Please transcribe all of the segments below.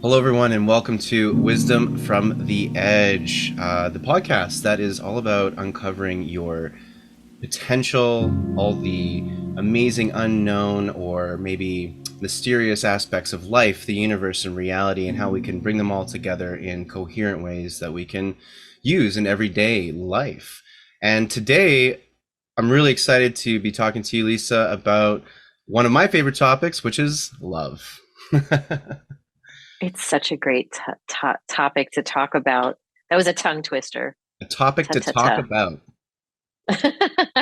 Hello, everyone, and welcome to Wisdom from the Edge, the podcast that is all about uncovering your potential, all the amazing unknown or maybe mysterious aspects of life, the universe, and reality, and how we can bring them all together in coherent ways that we can use in everyday life. And today, I'm really excited to be talking to you, Lisa, about one of my favorite topics, which is love. It's such a great topic to talk about. That was a tongue twister. A topic Ta to ta talk ta.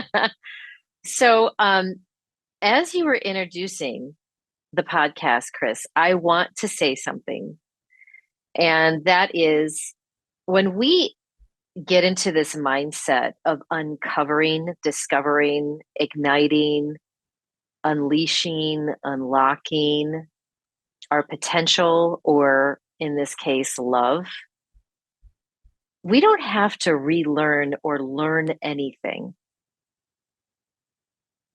about. So, as you were introducing the podcast, Chris, I want to say something. And that is when we get into this mindset of uncovering, discovering, igniting, unleashing, unlocking our potential, or in this case, love, we don't have to relearn or learn anything.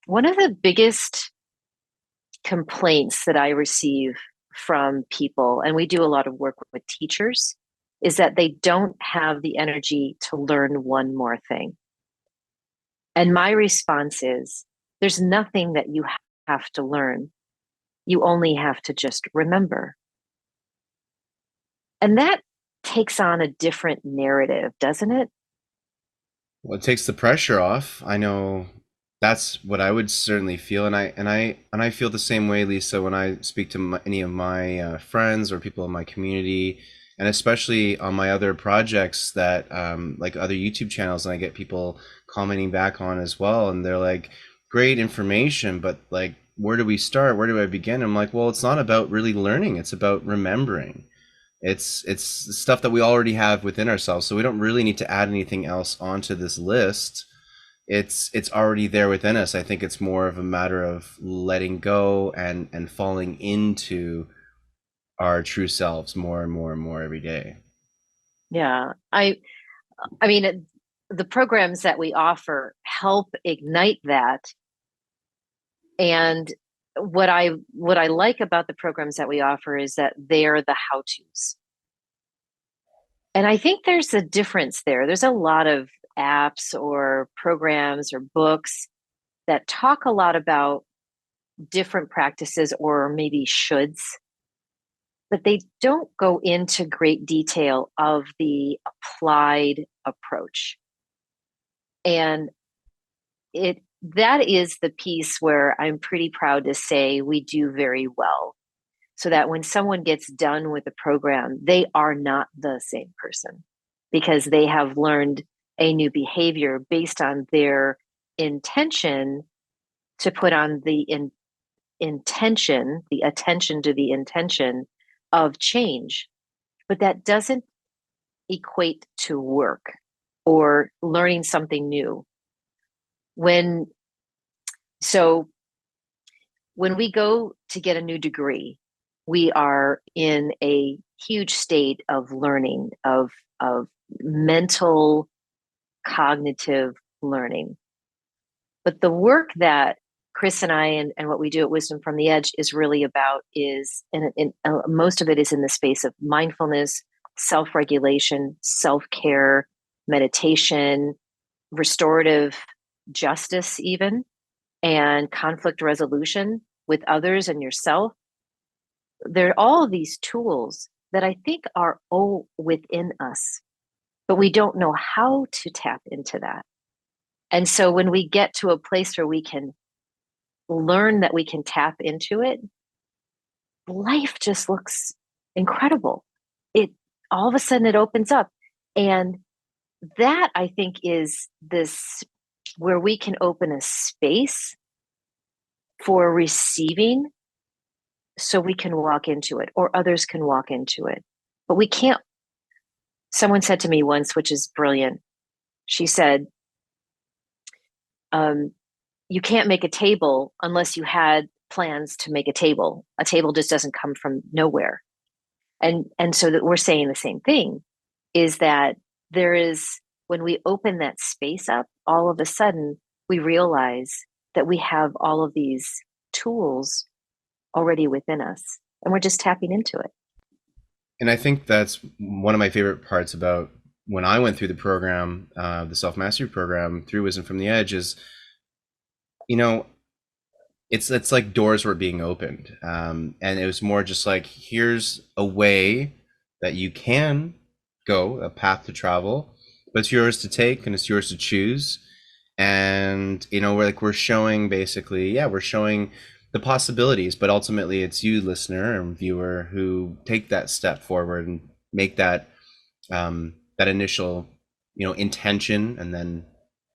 One of the biggest complaints that I receive from people, and we do a lot of work with teachers, is that they don't have the energy to learn one more thing. And my response is there's nothing that you have to learn. You only have to just remember. And that takes on a different narrative, doesn't it? Well, it takes the pressure off. I know that's what I would certainly feel, and I feel the same way, Lisa, when I speak to any of my friends or people in my community, and especially on my other projects that like other YouTube channels, and I get people commenting back on as well, and they're like, "Great information, but like, where do we start? Where do I begin?" I'm like, "Well, it's not about really learning; it's about remembering." It's stuff that we already have within ourselves, so we don't really need to add anything else onto this list. It's already there within us. I think it's more of a matter of letting go and falling into our true selves more and more and more every day. Yeah. I mean, the programs that we offer help ignite that. And what I like about the programs that we offer is that they're the how-tos. And I think there's a difference there. There's a lot of apps or programs or books that talk a lot about different practices or maybe shoulds, but they don't go into great detail of the applied approach. And it that is the piece where I'm pretty proud to say we do very well. So that when someone gets done with the program, they are not the same person because they have learned a new behavior based on their intention to put on intention, the attention to the intention of change. But that doesn't equate to work or learning something new. When so when we go to get a new degree, we are in a huge state of learning, of mental cognitive learning. But the work that Chris and I and what we do at Wisdom from the Edge is really about is, and most of it is in the space of mindfulness, self-regulation, self-care, meditation, restorative justice, even, and conflict resolution with others and yourself. There are all of these tools that I think are all within us, but we don't know how to tap into that. And so when we get to a place where we can learn that we can tap into it, life just looks incredible. It all of a sudden it opens up. And that I think is this where we can open a space for receiving so we can walk into it or others can walk into it. But we can't. Someone said to me once, which is brilliant. She said, um, you can't make a table unless you had plans to make a table. A table just doesn't come from nowhere. And so that we're saying the same thing is that there is, when we open that space up, all of a sudden we realize that we have all of these tools already within us and we're just tapping into it. And I think that's one of my favorite parts about when I went through the program, the self mastery program through Wisdom from the Edge, is you know it's like doors were being opened, and it was more just like here's a way that you can go, a path to travel, but it's yours to take and it's yours to choose. And we're showing basically, yeah, we're showing the possibilities, but ultimately it's you, listener and viewer, who take that step forward and make that initial intention, and then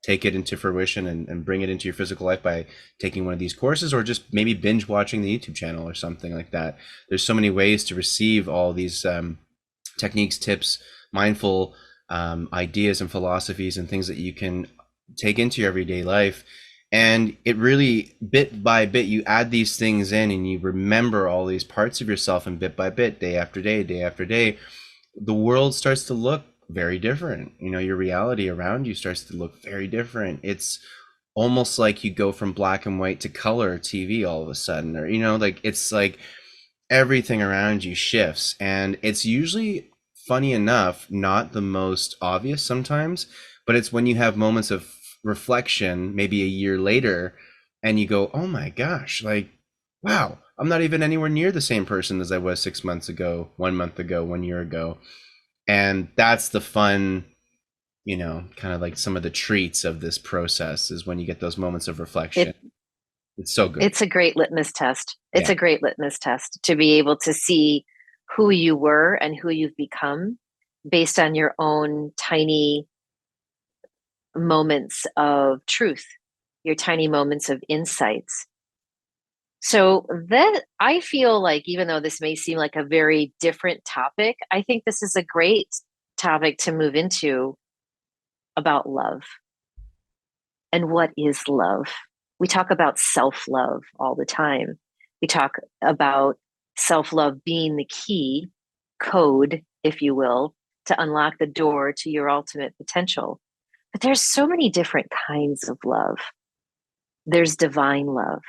take it into fruition, and bring it into your physical life by taking one of these courses, or just maybe binge watching the YouTube channel or something like that. There's so many ways to receive all these techniques, tips, mindful ideas and philosophies and things that you can take into your everyday life. And it really, bit by bit, you add these things in and you remember all these parts of yourself, and bit by bit, day after day, the world starts to look very different. Your reality around you starts to look very different. It's almost like you go from black and white to color TV all of a sudden, or like it's like everything around you shifts. And it's usually, funny enough, not the most obvious sometimes, but it's when you have moments of reflection maybe a year later, and you go, oh my gosh, like, wow, I'm not even anywhere near the same person as I was 6 months ago, 1 month ago, 1 year ago. And that's the fun, kind of like some of the treats of this process, is when you get those moments of reflection. It It's so good. it's a great litmus test. It's Yeah. a great litmus test to be able to see who you were and who you've become based on your own tiny moments of truth, your tiny moments of insights. So that I feel like, even though this may seem like a very different topic, I think this is a great topic to move into about love. And what is love? We talk about self love all the time. We talk about self love being the key code, if you will, to unlock the door to your ultimate potential. But there's so many different kinds of love. There's divine love,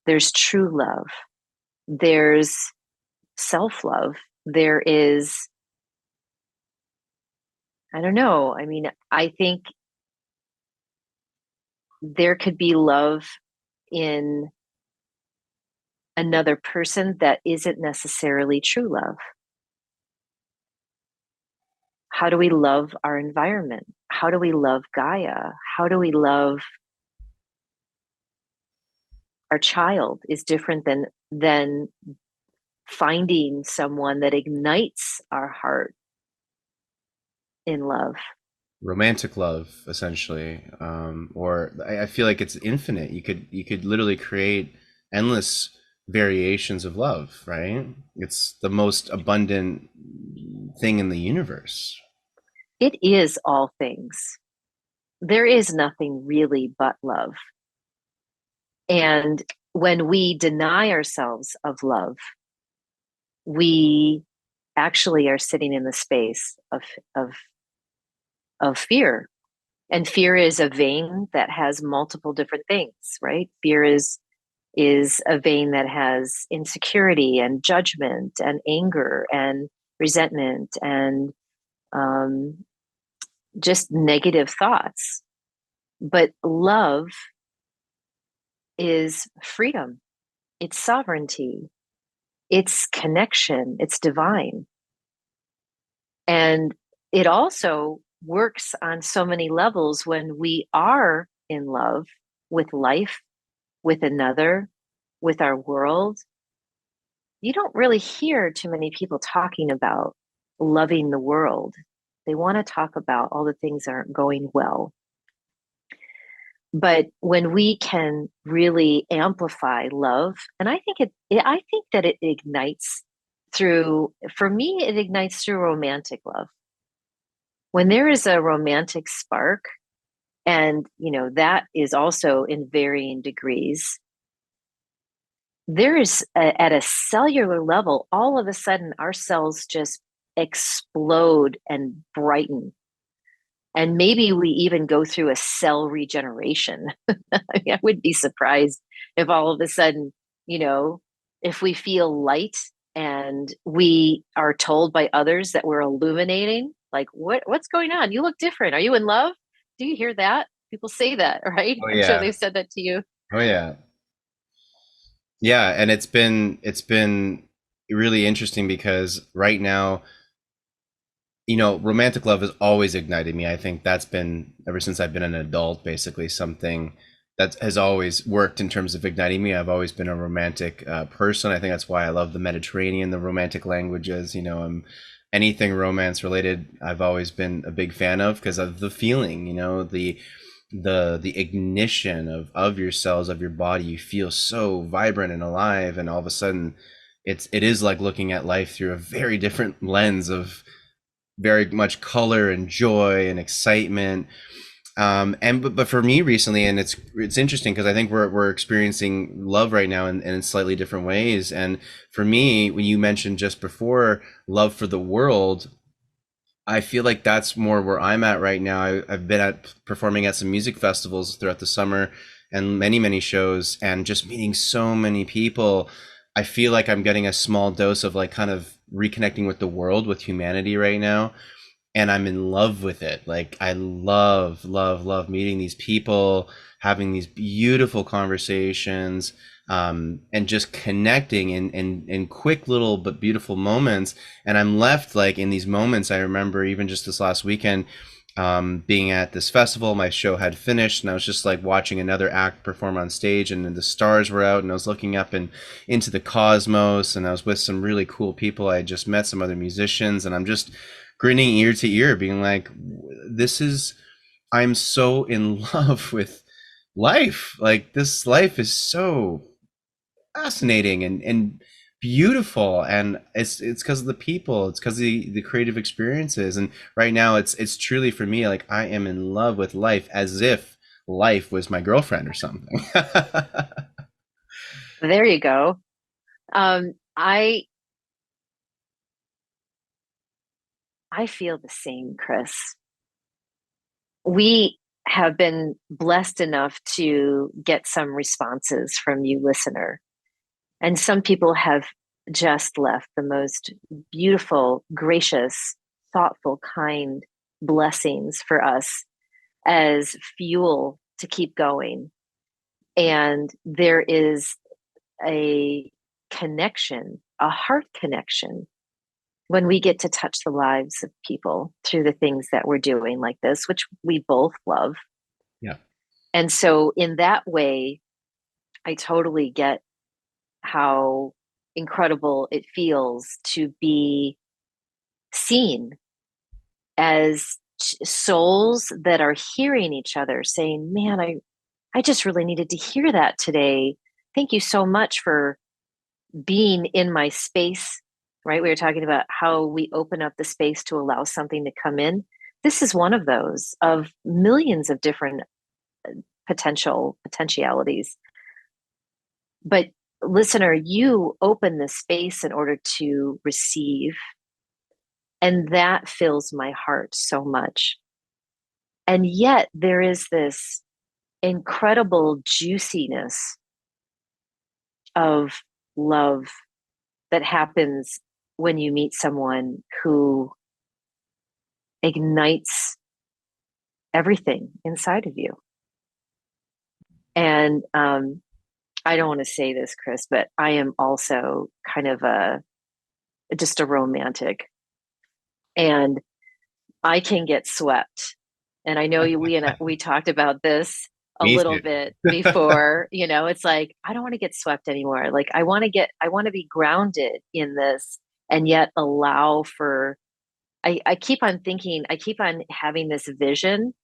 there's true love, there's self love, there is, I don't know. I mean, I think there could be love in another person that isn't necessarily true love. How do we love our environment? How do we love Gaia? How do we love our child is different than finding someone that ignites our heart in love. Romantic love, essentially, or I feel like it's infinite. You could literally create endless variations of love, right? It's the most abundant thing in the universe. It is all things. There is nothing really but love. And when we deny ourselves of love, we actually are sitting in the space of of fear. And fear is a vein that has multiple different things, right? Fear is a vein that has insecurity and judgment and anger and resentment and um, just negative thoughts. But love is freedom, it's sovereignty, it's connection, it's divine. And it also works on so many levels when we are in love with life, with another, with our world. You don't really hear too many people talking about loving the world. They want to talk about all the things that aren't going well. But when we can really amplify love, and I think that it ignites through, for me, it ignites through romantic love. When there is a romantic spark, and that is also in varying degrees, there is at a cellular level, all of a sudden our cells just explode and brighten. And maybe we even go through a cell regeneration. I mean, I would be surprised if all of a sudden, you know, if we feel light and we are told by others that we're illuminating. Like, what's going on? You look different. Are you in love? Do you hear that? People say that, right? Oh I'm sure yeah. they've said that to you. Oh yeah. Yeah, and it's been really interesting because right now, romantic love has always ignited me. I think that's been ever since I've been an adult, basically something that has always worked in terms of igniting me. I've always been a romantic person. I think that's why I love the Mediterranean, the romantic languages. Anything romance related, I've always been a big fan of because of the feeling. The ignition of your cells, of your body. You feel so vibrant and alive, and all of a sudden, it is like looking at life through a very different lens of very much color and joy and excitement. And but for me recently, and it's interesting because I think we're experiencing love right now in slightly different ways. And for me, when you mentioned just before love for the world, I feel like that's more where I'm at right now. I've been at performing at some music festivals throughout the summer and many shows, and just meeting so many people. I feel like I'm getting a small dose of like kind of reconnecting with the world, with humanity right now, and I'm in love with it. Like I love meeting these people, having these beautiful conversations, and just connecting in quick little but beautiful moments. And I'm left like in these moments. I remember even just this last weekend, being at this festival. My show had finished, and I was just like watching another act perform on stage, and the stars were out, and I was looking up and into the cosmos, and I was with some really cool people. I had just met some other musicians, and I'm just grinning ear to ear, being like, "This is, I'm so in love with life. Like this life is so fascinating and beautiful, and it's because of the people, it's because of the creative experiences. And right now it's truly for me like I am in love with life as if life was my girlfriend or something." There you go. Um, I I feel the same, Chris. We have been blessed enough to get some responses from you, listener. And some people have just left the most beautiful, gracious, thoughtful, kind blessings for us as fuel to keep going. And there is a connection, a heart connection, when we get to touch the lives of people through the things that we're doing like this, which we both love. Yeah. And so, in that way, I totally get how incredible it feels to be seen as souls that are hearing each other saying, man, I just really needed to hear that today. Thank you so much for being in my space, right? We were talking about how we open up the space to allow something to come in. This is one of those of millions of different potentialities. But listener, you open the space in order to receive. And that fills my heart so much. And yet there is this incredible juiciness of love that happens when you meet someone who ignites everything inside of you. And I don't want to say this, Chris, but I am also kind of just a romantic, and I can get swept. And I know we talked about this a Me little too. bit before. It's like I don't want to get swept anymore. Like I want to be grounded in this, and yet allow for. I keep on thinking. I keep on having this vision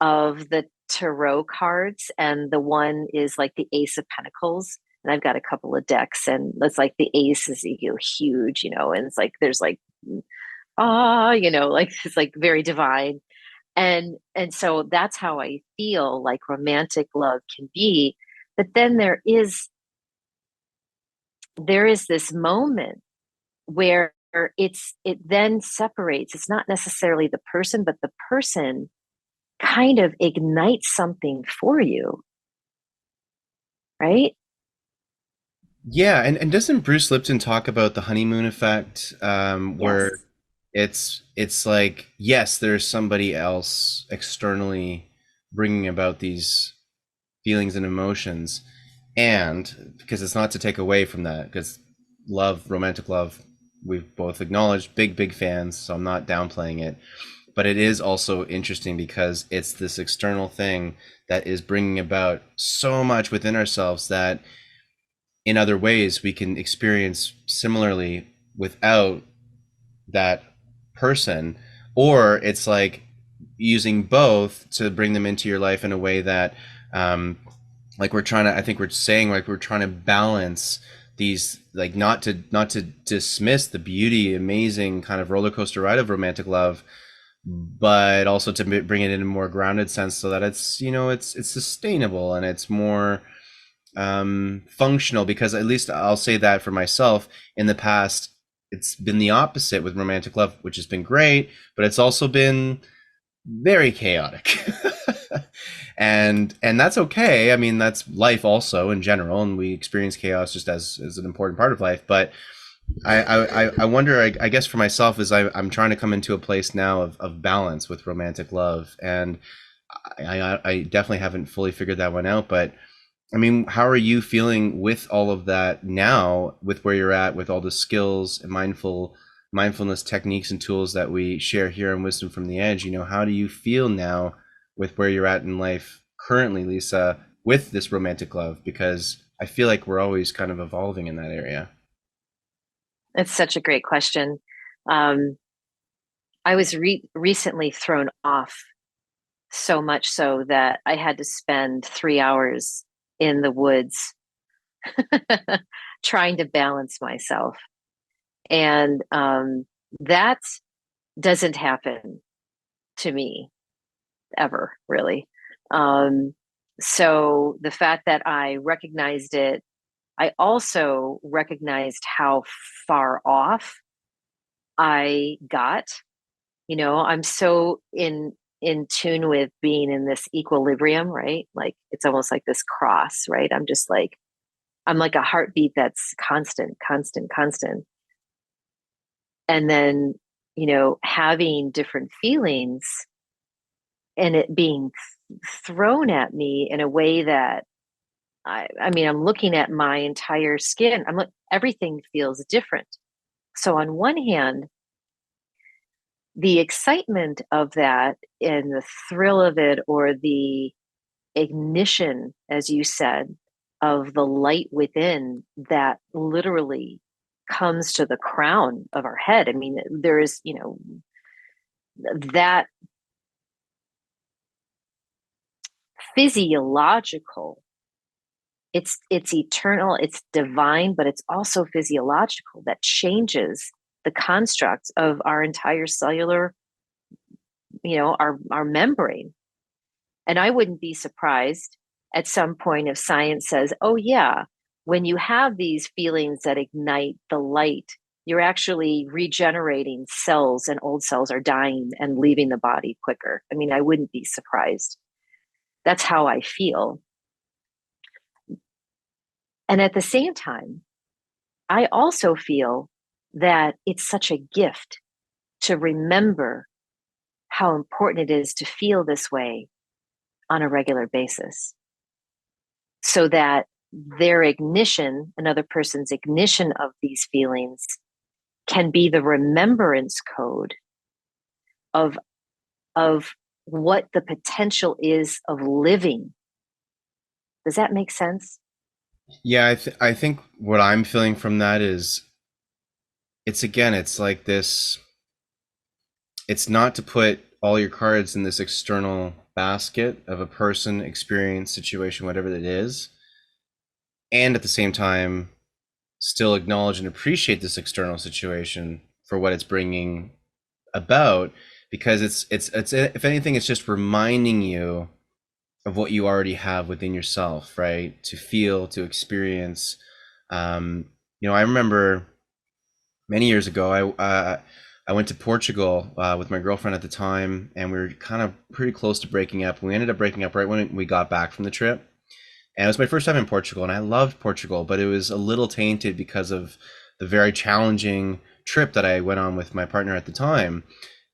of the tarot cards, and the one is like the Ace of Pentacles. And I've got a couple of decks, and it's like the ace is huge, and it's like there's like like it's like very divine. And so that's how I feel like romantic love can be. But then there is this moment where it then separates. It's not necessarily the person, but the person kind of ignites something for you, right? Yeah, and doesn't Bruce Lipton talk about the honeymoon effect, where Yes. it's like, yes, there's somebody else externally bringing about these feelings and emotions, and because it's not to take away from that, because love, romantic love, we've both acknowledged, big fans, so I'm not downplaying it, but it is also interesting because it's this external thing that is bringing about so much within ourselves that in other ways we can experience similarly without that person, or it's like using both to bring them into your life in a way that, like we're trying to, I think we're saying, like we're trying to balance these, like not to dismiss the beauty, amazing kind of roller coaster ride of romantic love, but also to bring it in a more grounded sense so that it's, it's sustainable and it's more functional. Because at least I'll say that for myself, in the past it's been the opposite with romantic love, which has been great, but it's also been very chaotic. And that's okay. I mean, that's life also in general, and we experience chaos just as an important part of life. But I wonder, I guess for myself, is I'm trying to come into a place now of balance with romantic love, and I definitely haven't fully figured that one out. But I mean, how are you feeling with all of that now, with where you're at, with all the skills and mindfulness techniques and tools that we share here on Wisdom from the Edge? How do you feel now with where you're at in life currently, Lisa, with this romantic love? Because I feel like we're always kind of evolving in that area. It's such a great question. Um, I was recently thrown off so much so that I had to spend 3 hours in the woods trying to balance myself. And that doesn't happen to me ever, really. Um, so the fact that I recognized it, I also recognized how far off I got. I'm so in tune with being in this equilibrium, right? Like it's almost like this cross, right? I'm like a heartbeat that's constant, constant, constant. And then, having different feelings and it being thrown at me in a way that I mean, I'm looking at my entire skin. Everything feels different. So on one hand, the excitement of that and the thrill of it, or the ignition, as you said, of the light within that literally comes to the crown of our head. I mean, there is, that physiological, it's eternal, it's divine, but it's also physiological, that changes the constructs of our entire cellular, our membrane. And I wouldn't be surprised at some point if science says, oh, yeah, when you have these feelings that ignite the light, you're actually regenerating cells and old cells are dying and leaving the body quicker. I mean, I wouldn't be surprised. That's how I feel. And at the same time, I also feel that it's such a gift to remember how important it is to feel this way on a regular basis, so that their ignition, another person's ignition of these feelings, can be the remembrance code of of what the potential is of living. Does that make sense? Yeah, I think what I'm feeling from that is, it's again, it's like this. It's not to put all your cards in this external basket of a person, experience, situation, whatever it is, and at the same time still acknowledge and appreciate this external situation for what it's bringing about, because it's if anything, it's just reminding you of what you already have within yourself, right? To feel, to experience. um I remember many years ago, I went to Portugal with my girlfriend at the time, and we were kind of pretty close to breaking up. We ended up breaking up right when we got back from the trip, And it was my first time in Portugal, and I loved Portugal, but it was a little tainted because of the very challenging trip that I went on with my partner at the time.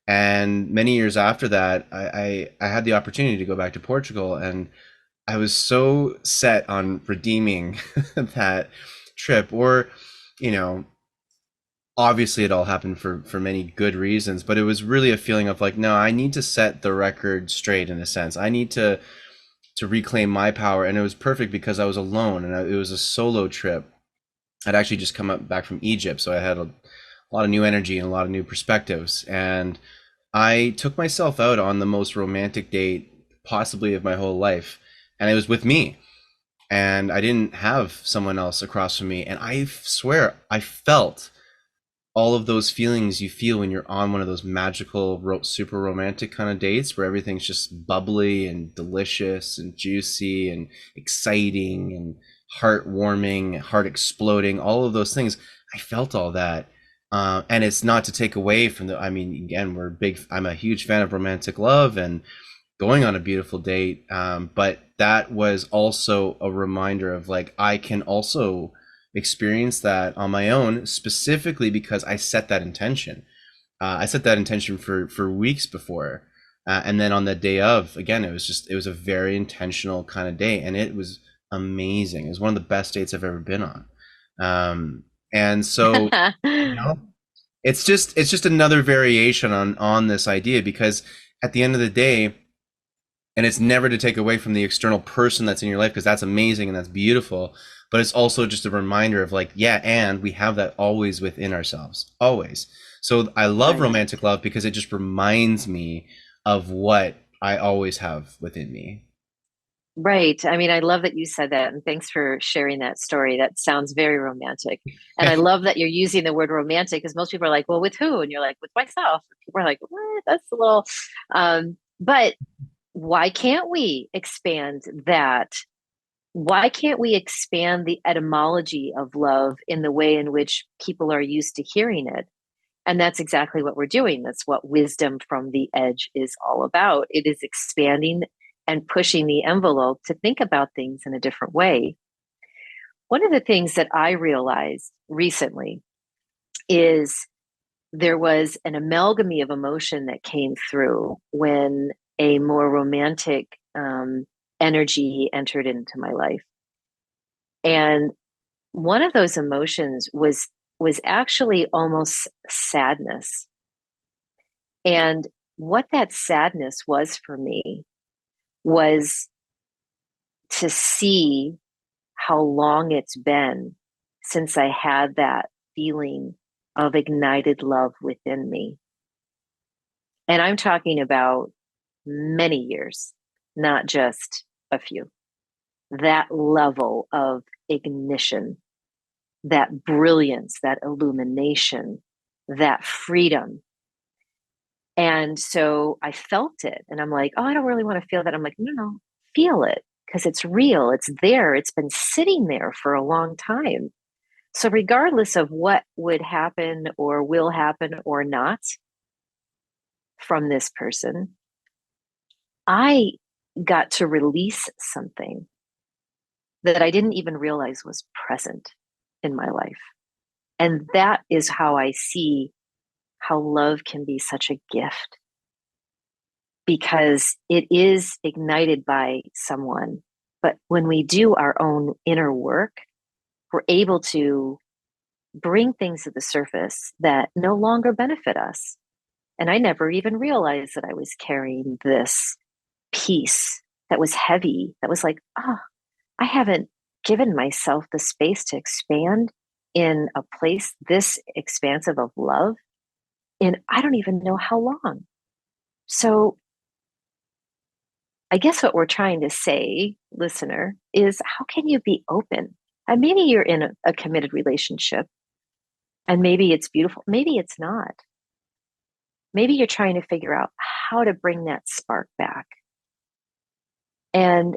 And many years after that, I had the opportunity to go back to Portugal, and I was so set on redeeming that trip. Or, you know, obviously it all happened for many good reasons, but it was really a feeling of like, no, I need to set the record straight in a sense. I need to reclaim my power, and it was perfect because I was alone, and it was a solo trip. I'd actually just come up back from Egypt, so I had a lot of new energy and a lot of new perspectives. And I took myself out on the most romantic date possibly of my whole life, and it was with me. And I didn't have someone else across from me. And I swear, I felt all of those feelings you feel when you're on one of those magical, super romantic kind of dates where everything's just bubbly and delicious and juicy and exciting and heartwarming, heart exploding, all of those things. I felt all that. And it's not to take away from the, I mean, again, I'm a huge fan of romantic love and going on a beautiful date. But that was also a reminder of like, I can also experience that on my own, specifically because I set that intention. I set that intention for weeks before. And then on the day of, again, it was a very intentional kind of day. And it was amazing. It was one of the best dates I've ever been on. And so, you know, it's just another variation on this idea, because at the end of the day, and it's never to take away from the external person that's in your life, because that's amazing and that's beautiful, but it's also just a reminder of like, yeah, and we have that always within ourselves, always. So I love Right. romantic love because it just reminds me of what I always have within me. Right. I mean, I love that you said that, and thanks for sharing that story. That sounds very romantic. And I love that you're using the word romantic, because most people are like, well, with who? And you're like, with myself. People are like, what? That's a little, but why can't we expand that? Why can't we expand the etymology of love in the way in which people are used to hearing it? And that's exactly what we're doing. That's what Wisdom from the Edge is all about. It is expanding and pushing the envelope to think about things in a different way. One of the things that I realized recently is there was an amalgamy of emotion that came through when a more romantic energy entered into my life. And one of those emotions was actually almost sadness. And what that sadness was for me was to see how long it's been since I had that feeling of ignited love within me. And I'm talking about many years, not just a few. That level of ignition, that brilliance, that illumination, that freedom. And so I felt it. And I'm like, oh, I don't really want to feel that. I'm like, no, no, feel it because it's real. It's there. It's been sitting there for a long time. So, regardless of what would happen or will happen or not from this person, I got to release something that I didn't even realize was present in my life. And that is how I see how love can be such a gift, because it is ignited by someone. But when we do our own inner work, we're able to bring things to the surface that no longer benefit us. And I never even realized that I was carrying this piece that was heavy, that was like, oh, I haven't given myself the space to expand in a place this expansive of love in I don't even know how long. So I guess what we're trying to say, listener, is how can you be open? And maybe you're in a committed relationship and maybe it's beautiful, maybe it's not. Maybe you're trying to figure out how to bring that spark back. And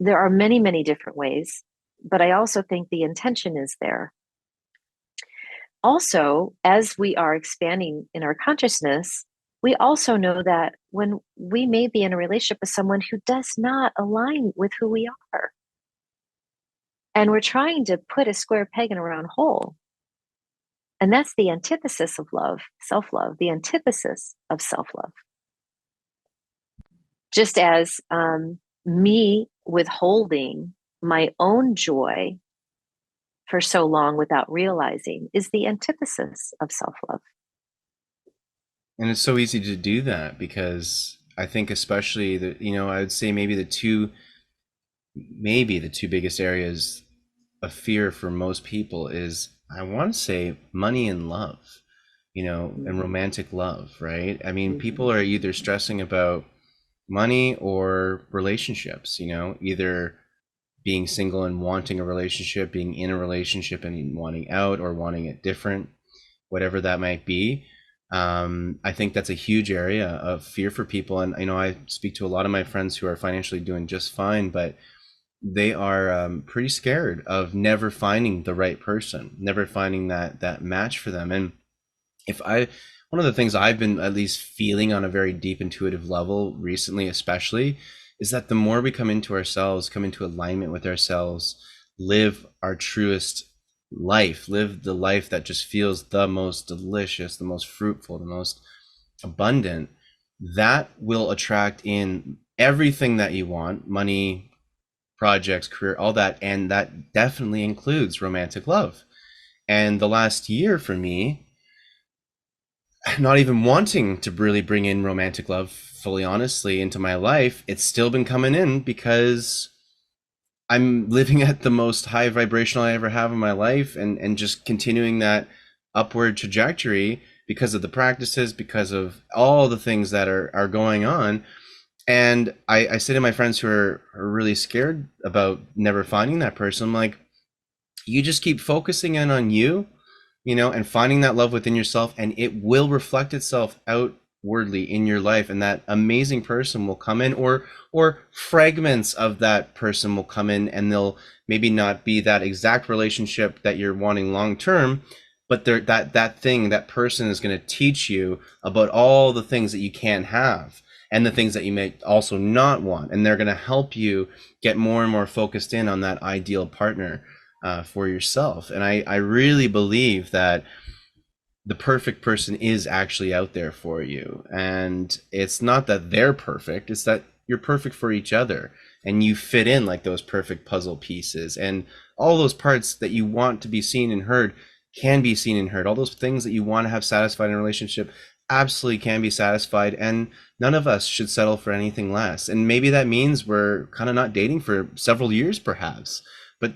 there are many, many different ways, but I also think the intention is there. Also, as we are expanding in our consciousness, we also know that when we may be in a relationship with someone who does not align with who we are, and we're trying to put a square peg in a round hole. And that's the antithesis of love, self love, the antithesis of self love. Just as me withholding my own joy for so long without realizing is the antithesis of self love. And it's so easy to do that because I think especially the, I would say maybe the two biggest areas of fear for most people is, I want to say, money and love, and Mm-hmm. romantic love, right? I mean, Mm-hmm. people are either stressing about money or relationships, either being single and wanting a relationship, being in a relationship and wanting out or wanting it different, whatever that might be. I think that's a huge area of fear for people. And, I speak to a lot of my friends who are financially doing just fine, but they are pretty scared of never finding the right person, never finding that match for them. And if I one of the things I've been at least feeling on a very deep intuitive level recently, especially, is that the more we come into ourselves, come into alignment with ourselves, live our truest life, live the life that just feels the most delicious, the most fruitful, the most abundant, that will attract in everything that you want: money, projects, career, all that. And that definitely includes romantic love. And the last year for me, not even wanting to really bring in romantic love fully honestly into my life, it's still been coming in because I'm living at the most high vibrational I ever have in my life, and just continuing that upward trajectory because of the practices, because of all the things that are going on. And I say to my friends who are really scared about never finding that person, I'm like, you just keep focusing in on you, and finding that love within yourself, and it will reflect itself outwardly in your life, and that amazing person will come in, or fragments of that person will come in, and they'll maybe not be that exact relationship that you're wanting long term, but that person is going to teach you about all the things that you can have and the things that you may also not want, and they're going to help you get more and more focused in on that ideal partner for yourself. And I really believe that the perfect person is actually out there for you. And it's not that they're perfect, it's that you're perfect for each other. And you fit in like those perfect puzzle pieces. And all those parts that you want to be seen and heard can be seen and heard. All those things that you want to have satisfied in a relationship absolutely can be satisfied. And none of us should settle for anything less. And maybe that means we're kind of not dating for several years, perhaps. But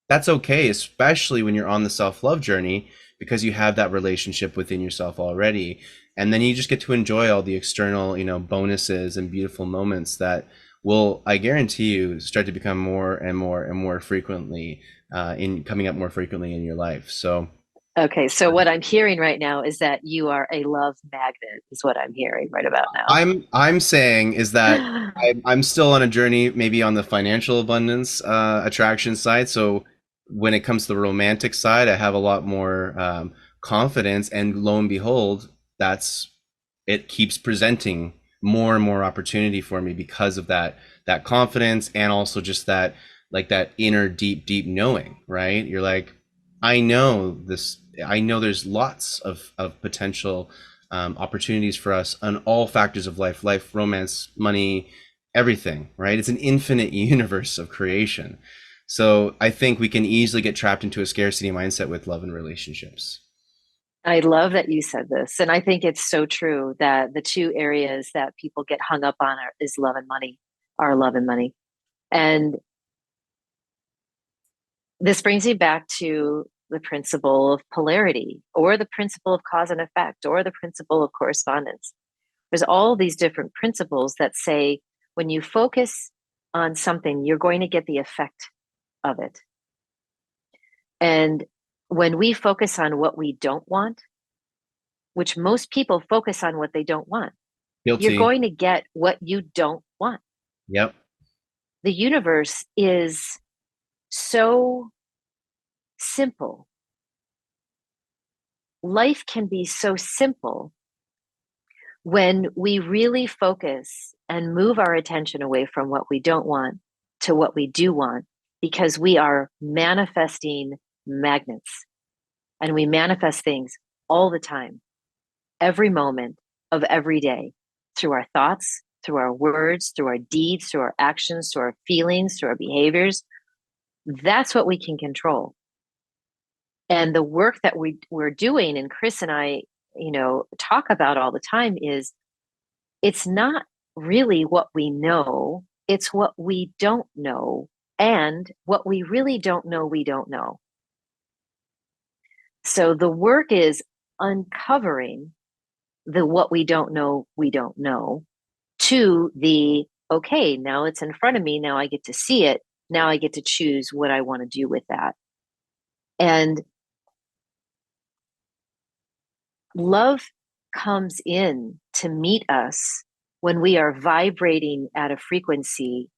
that's okay, especially when you're on the self love journey, because you have that relationship within yourself already. And then you just get to enjoy all the external, bonuses and beautiful moments that will, I guarantee you, start to become more and more and more frequently in coming up more frequently in your life. So Okay, so what I'm hearing right now is that you are a love magnet, is what I'm hearing right about now. I'm saying is that I'm still on a journey, maybe on the financial abundance attraction side. So when it comes to the romantic side, I have a lot more confidence, and lo and behold, that's it keeps presenting more and more opportunity for me because of that confidence, and also just that inner deep knowing, right? You're like, I know this. I know there's lots of potential opportunities for us on all factors of life, romance, money, everything, right? It's an infinite universe of creation. So I think we can easily get trapped into a scarcity mindset with love and relationships. I love that you said this. And I think it's so true that the two areas that people get hung up on is love and money, are love and money. And this brings me back to the principle of polarity, or the principle of cause and effect, or the principle of correspondence. There's all these different principles that say when you focus on something, you're going to get the effect of it. And when we focus on what we don't want, which most people focus on what they don't want, you're Guilty. going to get what you don't want. Yep. The universe is so simple. Life can be so simple When we really focus and move our attention away from what we don't want to what we do want, because we are manifesting magnets and we manifest things all the time, every moment of every day, through our thoughts, through our words, through our deeds, through our actions, through our feelings, through our behaviors. That's what we can control. And the work that we're doing, and Chris and I, talk about all the time, is it's not really what we know, it's what we don't know. And what we really don't know, we don't know. So the work is uncovering the what we don't know, to the okay, now it's in front of me. Now I get to see it. Now I get to choose what I want to do with that. And love comes in to meet us when we are vibrating at a frequency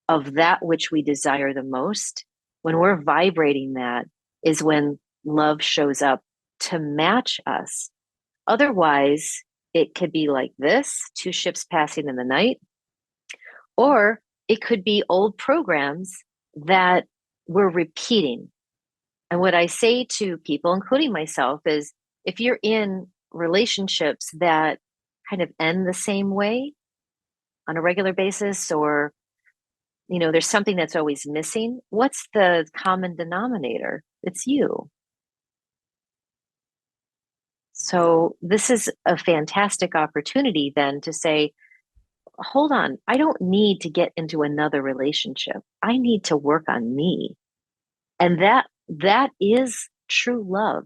of that which we desire the most. When we're vibrating that is when love shows up to match us. Otherwise, it could be like this, two ships passing in the night, or it could be old programs that we're repeating. And what I say to people, including myself, is if you're in relationships that kind of end the same way on a regular basis, or there's something that's always missing, what's the common denominator? It's you. So this is a fantastic opportunity then to say, hold on, I don't need to get into another relationship. I need to work on me. And that is true love.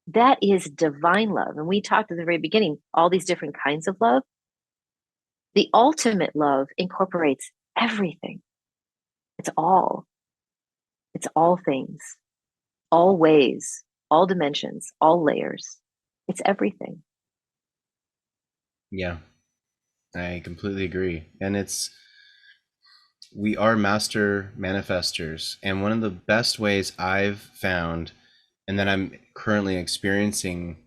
That is divine love. And we talked at the very beginning, all these different kinds of love. The ultimate love incorporates everything. It's all. It's all things, all ways, all dimensions, all layers. It's everything. Yeah, I completely agree. And we are master manifestors. And one of the best ways I've found, and that I'm currently experiencing,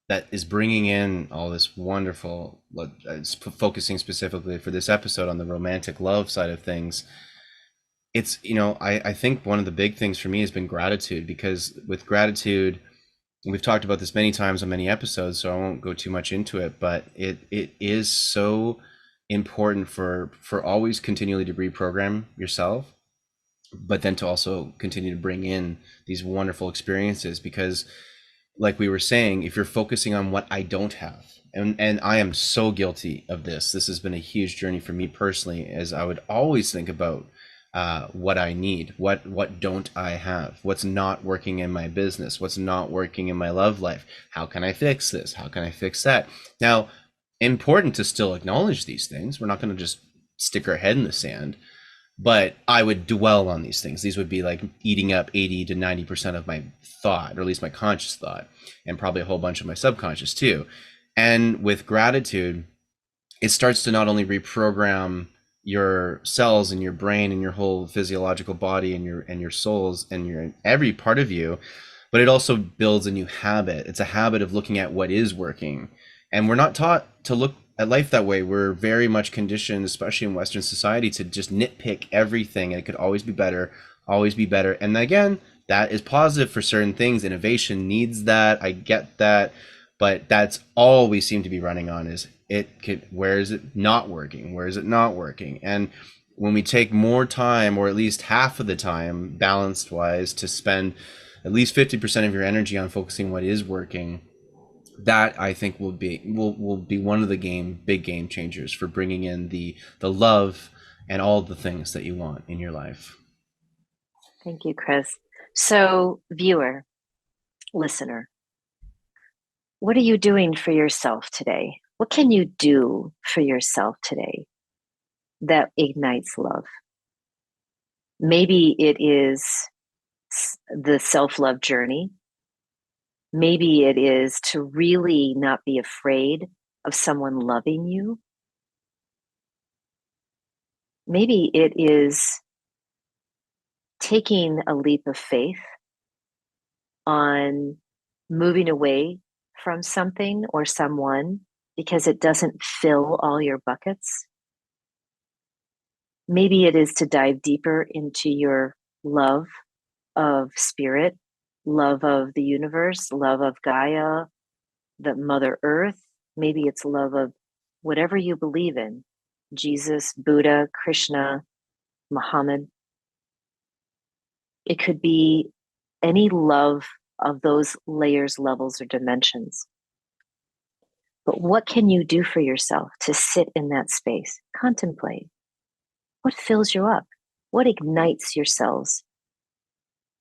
that is bringing in all this wonderful, focusing specifically for this episode on the romantic love side of things. It's, I think one of the big things for me has been gratitude, because with gratitude, and we've talked about this many times on many episodes, so I won't go too much into it, but it is so important for always continually to reprogram yourself, but then to also continue to bring in these wonderful experiences. Because like we were saying, if you're focusing on what I don't have, and I am so guilty of this. This has been a huge journey for me personally, as I would always think about what I need, what don't I have, what's not working in my business, what's not working in my love life. How can I fix this? How can I fix that? Now, important to still acknowledge these things. We're not going to just stick our head in the sand, but I would dwell on these things. These would be like eating up 80 to 90% of my thought, or at least my conscious thought, and probably a whole bunch of my subconscious too. And with gratitude, it starts to not only reprogram your cells and your brain and your whole physiological body and your souls and your every part of you, but it also builds a new habit. It's a habit of looking at what is working. And we're not taught to look at life that way. We're very much conditioned, especially in Western society, to just nitpick everything, and it could always be better, always be better. And again, that is positive for certain things. Innovation needs that. I get that. But that's all we seem to be running on, is where is it not working? Where is it not working? And when we take more time, or at least half of the time, balanced wise, to spend at least 50% of your energy on focusing what is working, that I think will be one of the big game changers for bringing in the love and all the things that you want in your life. Thank you, Chris. So, viewer, listener, what are you doing for yourself today? What can you do for yourself today that ignites love? Maybe it is the self love journey. Maybe it is to really not be afraid of someone loving you. Maybe it is taking a leap of faith on moving away from something or someone because it doesn't fill all your buckets. Maybe it is to dive deeper into your love of spirit, love of the universe, love of Gaia, the Mother Earth. Maybe it's love of whatever you believe in, Jesus, Buddha, Krishna, Muhammad. It could be any love of those layers, levels, or dimensions. But what can you do for yourself to sit in that space? Contemplate. What fills you up? What ignites your cells?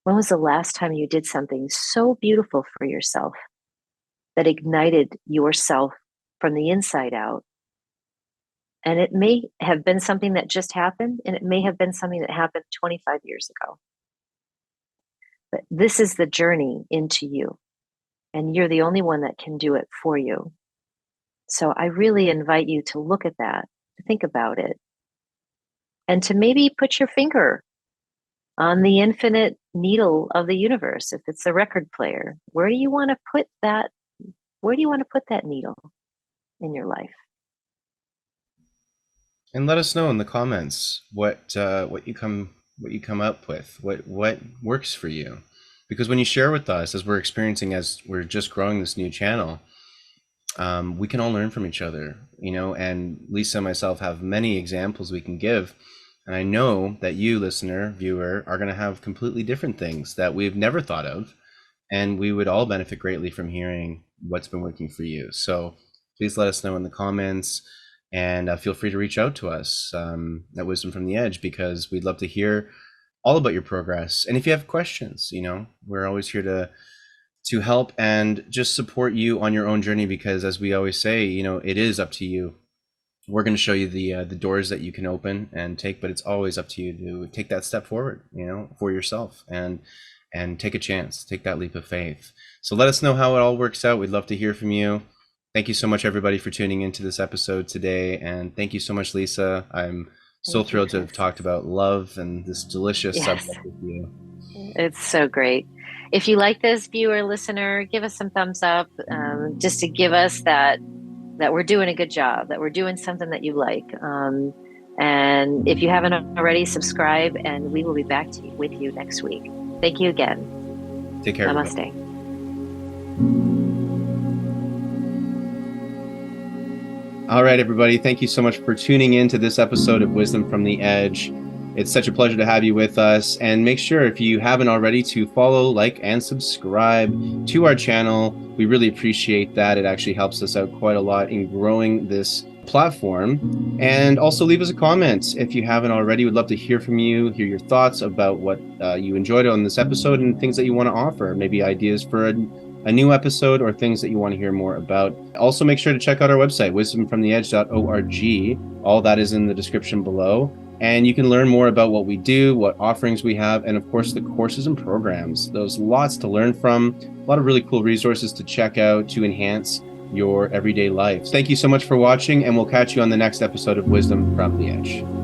When was the last time you did something so beautiful for yourself that ignited yourself from the inside out? And it may have been something that just happened, and it may have been something that happened 25 years ago. But this is the journey into you, and you're the only one that can do it for you. So I really invite you to look at that, to think about it, and to maybe put your finger on the infinite needle of the universe. If it's a record player, where do you want to put that? Where do you want to put that needle in your life? And let us know in the comments what you come up with, what works for you. Because when you share with us, as we're experiencing, as we're just growing this new channel, we can all learn from each other, you know. And Lisa and myself have many examples we can give, and I know that you, listener, viewer, are going to have completely different things that we've never thought of, and we would all benefit greatly from hearing what's been working for you. So please let us know in the comments, and feel free to reach out to us at Wisdom from the Edge, because we'd love to hear all about your progress. And if you have questions, you know, we're always here to help and just support you on your own journey, because as we always say, you know, it is up to you. We're going to show you the doors that you can open and take, but it's always up to you to take that step forward, you know, for yourself, and take a chance, take that leap of faith. So let us know how it all works out. We'd love to hear from you. Thank you so much, everybody, for tuning into this episode today. And thank you so much, Lisa. I'm so Thank you, thrilled to have Chris. talked about love and this delicious Yes, subject with you. it's so great. If you like this, viewer, listener, give us some thumbs up, just to give us that we're doing a good job, that we're doing something that you like. And if you haven't already, subscribe, and we will be back with you next week. Thank you again. Take care, everybody. Namaste. All right, everybody. Thank you so much for tuning in to this episode of Wisdom from the Edge. It's such a pleasure to have you with us. And make sure, if you haven't already, to follow, like, and subscribe to our channel. We really appreciate that. It actually helps us out quite a lot in growing this platform. And also leave us a comment if you haven't already. We'd love to hear from you, hear your thoughts about what you enjoyed on this episode and things that you want to offer, maybe ideas for a new episode or things that you want to hear more about. Also, make sure to check out our website, wisdomfromtheedge.org. All that is in the description below. And you can learn more about what we do, what offerings we have, and of course, the courses and programs. There's lots to learn from, a lot of really cool resources to check out to enhance your everyday life. Thank you so much for watching, and we'll catch you on the next episode of Wisdom from the Edge.